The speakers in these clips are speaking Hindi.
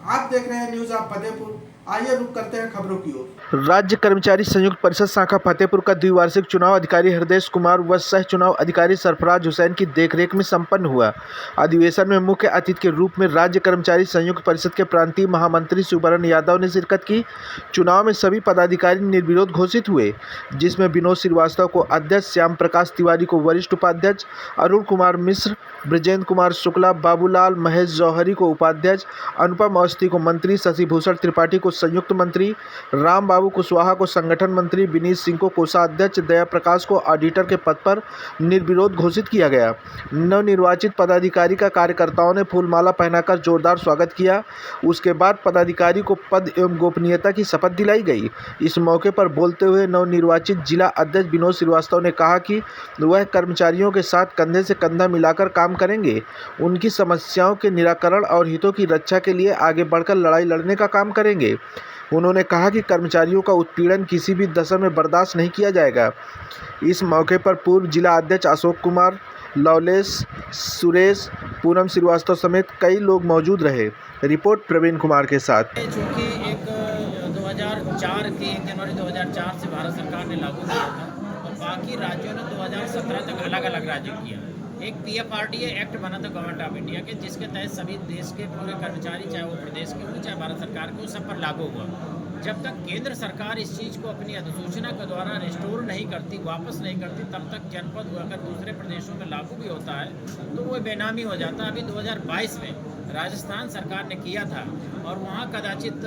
आप देख रहे हैं न्यूज ऑफ फतेहपुर। आइए रुक करते हैं खबरों की ओर। राज्य कर्मचारी संयुक्त परिषद शाखा फतेहपुर का द्विवार्षिक चुनाव अधिकारी हृदय कुमार व सह चुनाव अधिकारी सरफराज हुसैन की देखरेख में संपन्न हुआ। अधिवेशन में मुख्य अतिथि के रूप में राज्य कर्मचारी संयुक्त परिषद के प्रांतीय महामंत्री सुबरण यादव ने शिरकत की। चुनाव में सभी पदाधिकारी निर्विरोध घोषित हुए, जिसमें विनोद श्रीवास्तव को अध्यक्ष, श्याम प्रकाश तिवारी को वरिष्ठ उपाध्यक्ष, अरुण कुमार मिश्र, ब्रजेंद्र कुमार शुक्ला, बाबूलाल महेश जौहरी को उपाध्यक्ष, अनुपम अवस्थी को मंत्री, शशि भूषण त्रिपाठी को संयुक्त मंत्री, राम बाबू कुशवाहा को संगठन मंत्री, विनीत सिंह को कोषाध्यक्ष, दया प्रकाश को ऑडिटर के पद पर निर्विरोध घोषित किया गया। नवनिर्वाचित पदाधिकारी का कार्यकर्ताओं ने फूलमाला पहनाकर जोरदार स्वागत किया। उसके बाद पदाधिकारी को पद एवं गोपनीयता की शपथ दिलाई गई। इस मौके पर बोलते हुए नवनिर्वाचित जिला अध्यक्ष विनोद श्रीवास्तव ने कहा कि वह कर्मचारियों के साथ कंधे से कंधा मिलाकर काम करेंगे, उनकी समस्याओं के निराकरण और हितों की रक्षा के लिए आगे बढ़कर लड़ाई लड़ने का काम करेंगे। उन्होंने कहा कि कर्मचारियों का उत्पीड़न किसी भी दशा में बर्दाश्त नहीं किया जाएगा। इस मौके पर पूर्व जिला अध्यक्ष अशोक कुमार, लवलेश, सुरेश, पूनम श्रीवास्तव समेत कई लोग मौजूद रहे। रिपोर्ट प्रवीण कुमार के साथ। चूँकि एक 2004 की 1 जनवरी 2004 से भारत सरकार ने लागू किया था और बाकी राज्यों ने 2017 तक अलग अलग राज्य किया। एक PFRDA एक्ट बना था गवर्नमेंट ऑफ इंडिया के, जिसके तहत सभी देश के पूरे कर्मचारी, चाहे वो प्रदेश के हों चाहे भारत सरकार के, सब पर लागू हुआ। जब तक केंद्र सरकार इस चीज़ को अपनी अधिसूचना के द्वारा रिस्टोर नहीं करती, वापस नहीं करती, तब तक जनपद अगर दूसरे प्रदेशों में लागू भी होता है तो वो बेनामी हो जाता है। अभी 2022 में राजस्थान सरकार ने किया था और वहाँ कदाचित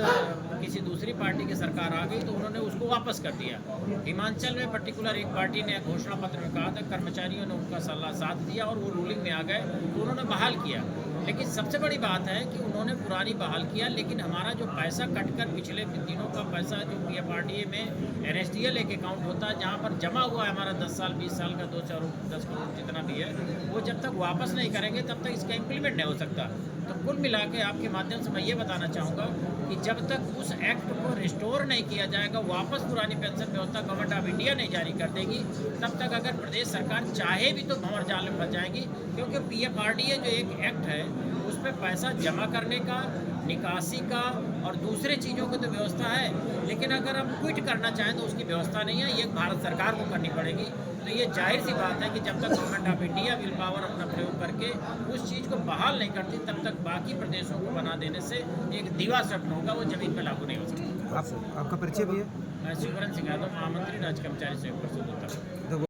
किसी दूसरी पार्टी की सरकार आ गई तो उन्होंने उसको वापस कर दिया। हिमाचल में पर्टिकुलर एक पार्टी ने घोषणा पत्र में कहा था, कर्मचारियों ने उनका सलाह साथ दिया और वो रूलिंग में आ गए तो उन्होंने बहाल किया। लेकिन सबसे बड़ी बात है कि उन्होंने पुरानी बहाल किया, लेकिन हमारा जो पैसा कटकर पिछले दिनों का पैसा जो PFRDA में NSDL एक अकाउंट होता है जहाँ पर जमा हुआ है हमारा 10 साल 20 साल का 2-4-10 करोड़ जितना भी है, वो जब तक वापस नहीं करेंगे तब तक इसका इम्प्लीमेंट नहीं हो सकता। तो कुल मिला के आपके माध्यम से मैं ये बताना चाहूँगा कि जब तक उस एक्ट को रिस्टोर नहीं किया जाएगा, वापस पुरानी पेंशन व्यवस्था गवर्नमेंट ऑफ इंडिया नहीं जारी कर देगी, तब तक अगर प्रदेश सरकार चाहे भी तो भंवर जाल में फंस जाएगी। क्योंकि PFRDA जो एक एक्ट है उस पर पैसा जमा करने का, निकासी का और दूसरे चीज़ों की तो व्यवस्था है, लेकिन अगर हम क्विट करना चाहें तो उसकी व्यवस्था नहीं है। ये भारत सरकार को करनी पड़ेगी। तो ये जाहिर सी बात है कि जब तक government of India will power अपना प्रयोग करके उस चीज़ को बहाल नहीं करती, तब तक बाकी प्रदेशों को बना देने से एक दीवा स्वप्न होगा, वो जमीन पर लागू नहीं हो सकता। आपका परिचय भी है? मैं सुबरण सिंह यादव, महामंत्री राज्य कर्मचारी संयुक्त परिषद उत्तर।